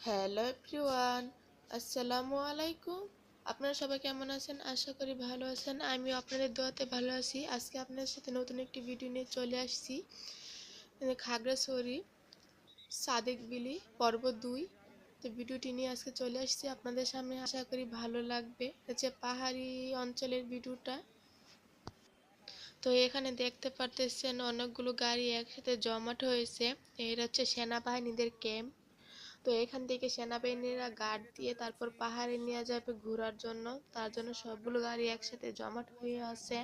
Hello everyone, আসসালামু আলাইকুম। আপনারা সবাই কেমন আছেন? আশা করি ভালো আছেন। আমিও আপনাদের দোয়াতে ভালো আছি। আজকে আপনাদের সাথে নতুন একটি ভিডিও নিয়ে চলে আসছি। খাগড়াছড়ি সাদেক বিলি পর্ব 2। তো ভিডিওটি নিয়ে আজকে চলে আসছি আপনাদের সামনে। আশা করি ভালো লাগবে। হচ্ছে পাহাড়ি অঞ্চলের ভিডিওটা। তো এখানে দেখতে পারতেছেন অনেকগুলো গাড়ি একসাথে জমাট হয়েছে। এর হচ্ছে সেনাবাহিনীদের ক্যাম্প। তো এখান থেকে সেনাবাহিনীরা গার্ড দিয়ে তারপর পাহাড়ে নিয়ে যাবে ঘোরার জন্য। তার জন্য সবগুলো গাড়ি একসাথে জমাট হয়ে আছে।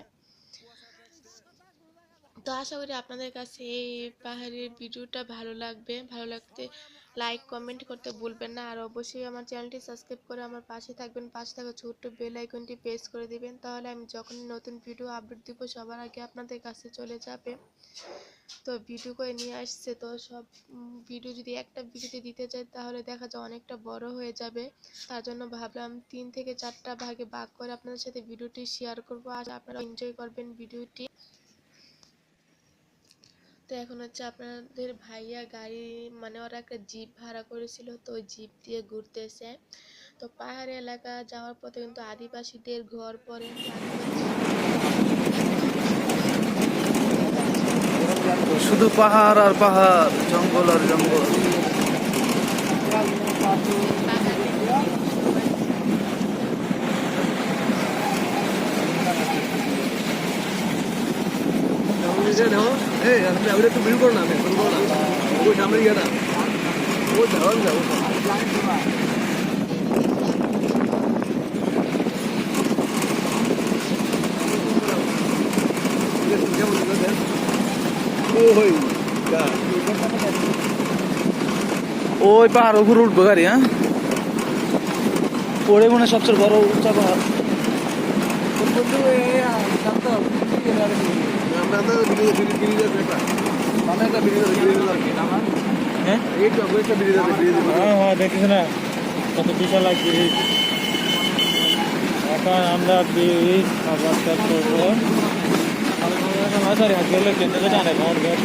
তো আশা করি আপনাদের কাছে এই পাহাড়ের ভিডিওটা ভালো লাগবে। ভালো লাগতে লাইক কমেন্ট করতে ভুলবেন না। আর অবশ্যই আমার চ্যানেলটি সাবস্ক্রাইব করে আমার পাশে থাকবেন। পাশে থাকা ছোট্ট বেল আইকনটি প্রেস করে দিবেন, তাহলে আমি যখন নতুন ভিডিও আপলোড দিব সবার আগে আপনাদের কাছে চলে যাবে। তো ভিডিও করে নিয়ে আসছে, তো সব ভিডিও যদি একটা ভিডিওতে দিতে চাই তাহলে দেখা যায় অনেকটা বড় হয়ে যাবে। তার জন্য ভাবলাম 3 থেকে 4টা ভাগে ভাগ করে আপনাদের সাথে ভিডিওটি শেয়ার করব। আর আপনারা এনজয় করবেন ভিডিওটি। তো এখন হচ্ছে আপনাদের ভাইয়া গাড়ি ওরা একটা জিপ ভাড়া করেছিল, তো ওই জিপ দিয়ে ঘুরতেছে। তো পাহাড়ি এলাকা যাওয়ার পথে কিন্তু আদিবাসীদের ঘর পড়ে। শুধু পাহাড় আর পাহাড়, জঙ্গল আর জঙ্গল। একটু ভিড় করো না, ওই সামনে গিয়ে না ও যাওয়ান যাবো। ওই পাহাড় উপরে উঠবো গাড়ি, হ্যাঁ পড়ে মনে হয় সবচেয়ে বড় উঁচা পাহাড়। হ্যাঁ দেখছি না কত বিশাল এক ব্রিজ। এখন আমরা ব্রিজ খাবার করবো। সরি গেলে কেন্দ্রে জানে ঘর গ্যাস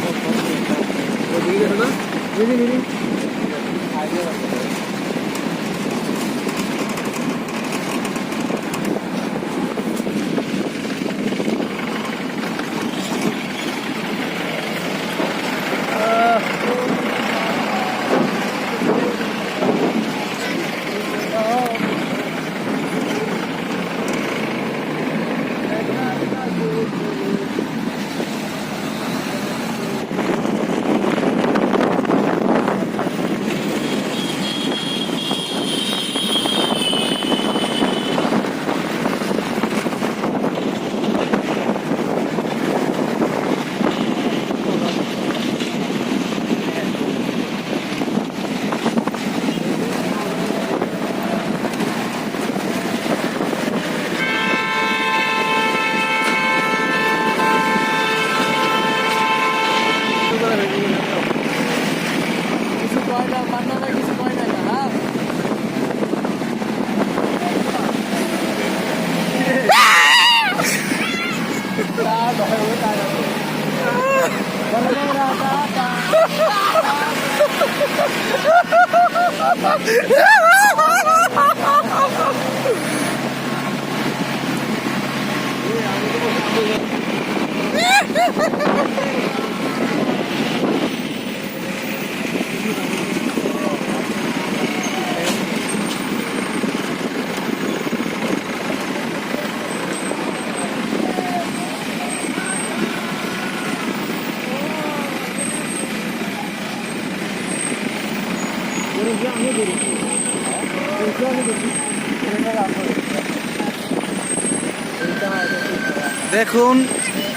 দেখুন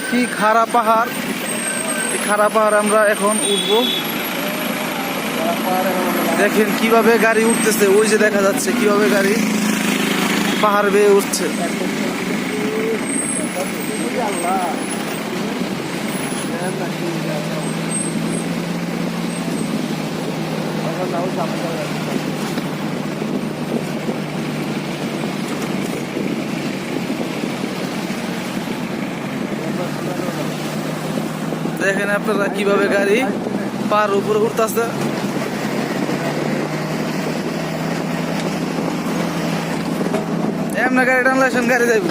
কি খাড়া পাহাড়। এই খাড়া পাহাড় আমরা এখন উঠবো। দেখেন কিভাবে গাড়ি উঠতেছে, ওই যে দেখা যাচ্ছে কিভাবে গাড়ি পাহাড় বেয়ে উঠছে। দেখেন আপনারা কিভাবে গাড়ি পাহাড় উপরে উঠতেছে। এমন গাড়ি টানলে আসেন গাড়ি যাইব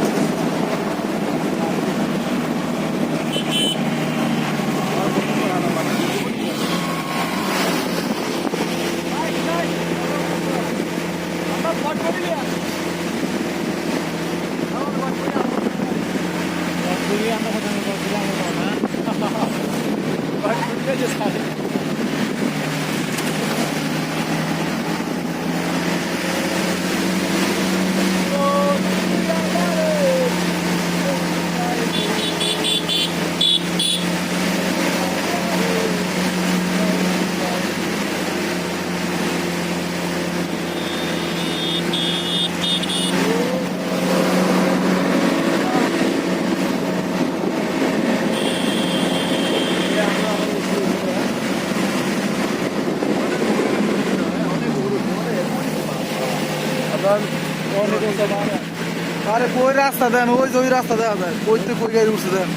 আরে কই রাস্তা দেন ওই যে ওই রাস্তা দেখা যায় কইতে কই গাড়ি উঠছে দেন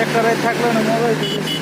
একটা রাত থাকলে না মজা হইতে